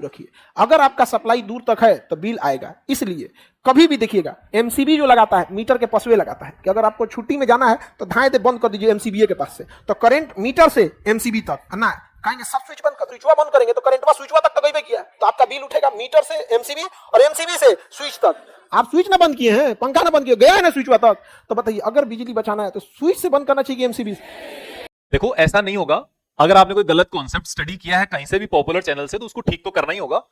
रखिए। अगर आपका सप्लाई दूर तक है तो बिल आएगा। इसलिए कभी भी देखिएगा, एमसीबी जो लगाता है मीटर के पसवे लगाता है कि अगर आपको छुट्टी में जाना है तो धाए दे बंद कर दीजिए एमसीबी के पास से, तो करंट मीटर से एमसीबी तक है ना, कहेंगे सब स्विच बंद कर, स्विचवा बंद करेंगे तो करंटवा स्विचवा तक तो गई किया, तो आपका बिल उठेगा मीटर से एमसीबी और एमसीबी से स्विच तक। आप स्विच ना बंद किए हैं, पंखा ना बंद किए, गया है ना स्विचवा तक, तो बताइए अगर बिजली बचाना है तो स्विच से बंद करना चाहिए एमसीबी। देखो ऐसा नहीं होगा। अगर आपने कोई गलत कॉन्सेप्ट स्टडी किया है कहीं से भी पॉपुलर चैनल से, तो उसको ठीक तो करना ही होगा।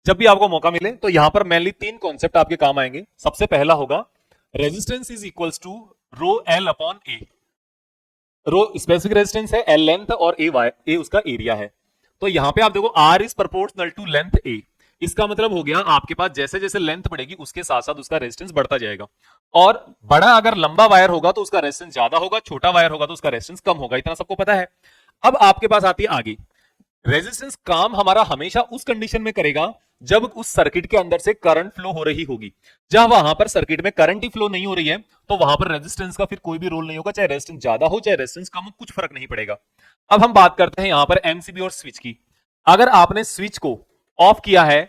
जब भी आपको मौका मिले तो यहां पर मेनली 3 कॉन्सेप्ट आपके काम आएंगे। सबसे पहला होगा resistance is equals to rho L upon A. Rho specific resistance है, एल लेंथ और ए उसका एरिया है। तो यहां पे आप देखो R is proportional to length A. इसका मतलब हो गया आपके पास जैसे जैसे लेंथ बढ़ेगी उसके साथ साथ उसका रेजिस्टेंस बढ़ता जाएगा। और बड़ा अगर लंबा वायर होगा तो उसका रेजिस्टेंस ज्यादा होगा, छोटा वायर होगा तो उसका रेजिस्टेंस कम होगा। इतना सबको पता है। अब आपके पास आती है आगे, रेजिस्टेंस काम हमारा हमेशा उस कंडीशन में करेगा जब उस सर्किट के अंदर से करंट फ्लो हो रही होगी। जब वहां पर सर्किट में करंट ही फ्लो नहीं हो रही है तो वहां पर रेजिस्टेंस का फिर कोई भी रोल नहीं होगा, चाहे रेजिस्टेंस ज्यादा हो चाहे रेजिस्टेंस कम हो, कुछ फर्क नहीं पड़ेगा। अब हम बात करते हैं यहां पर एमसीबी और स्विच की। अगर आपने स्विच को ऑफ किया है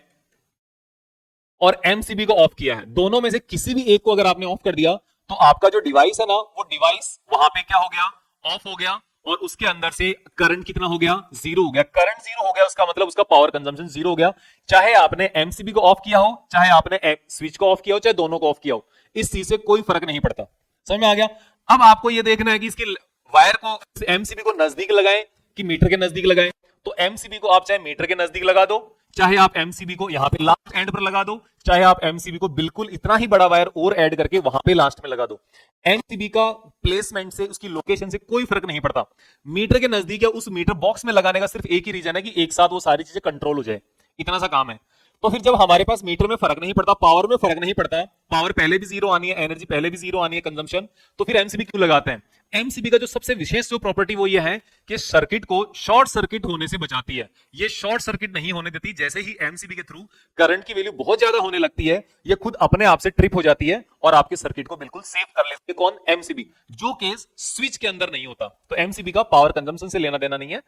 और एमसीबी को ऑफ किया है, दोनों में से किसी भी एक को अगर आपने ऑफ कर दिया तो आपका जो डिवाइस है ना, वो डिवाइस वहां पे क्या हो गया, ऑफ हो गया। और उसके अंदर से करंट कितना हो गया, जीरो हो गया। करंट जीरो हो गया उसका मतलब उसका पावर कंजम्पशन जीरो हो गया। चाहे आपने एमसीबी को ऑफ किया हो, चाहे आपने स्विच को ऑफ किया हो, चाहे दोनों को ऑफ किया हो, इस चीज से कोई फर्क नहीं पड़ता। समझ में आ गया। अब आपको यह देखना है कि इसके वायर को एमसीबी को नजदीक लगाएं कि मीटर के नजदीक लगाएं। तो एमसीबी को आप चाहे मीटर के नजदीक लगा दो, चाहे आप एमसीबी को यहां पे लास्ट एंड पर लगा दो, चाहे आप एमसीबी को बिल्कुल इतना ही बड़ा वायर और ऐड करके वहां पे लास्ट में लगा दो। एमसीबी का प्लेसमेंट से, उसकी लोकेशन से कोई फर्क नहीं पड़ता। मीटर के नजदीक या उस मीटर बॉक्स में लगाने का सिर्फ एक ही रीजन है कि एक साथ वो सारी चीजें कंट्रोल हो जाए, इतना सा काम है। तो फिर जब हमारे पास मीटर में फर्क नहीं पड़ता, पावर में फर्क नहीं पड़ता, पावर पहले भी जीरो आनी है, एनर्जी पहले भी जीरो आनी है, कंजम्पशन, तो फिर एमसीबी क्यों लगाते हैं। एमसीबी का जो सबसे विशेष जो प्रॉपर्टी वो ये है कि सर्किट को शॉर्ट सर्किट होने से बचाती है। ये शॉर्ट सर्किट नहीं होने देती। जैसे ही एमसीबी के थ्रू करंट की वैल्यू बहुत ज्यादा होने लगती है, ये खुद अपने आप से ट्रिप हो जाती है और आपके सर्किट को बिल्कुल सेव कर लेती है। कौन, एमसीबी, जो केस स्विच के अंदर नहीं होता। तो एमसीबी का पावर कंजम्पशन से लेना देना नहीं है,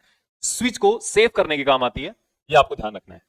स्विच को सेव करने के काम आती है। ये आपको ध्यान रखना है।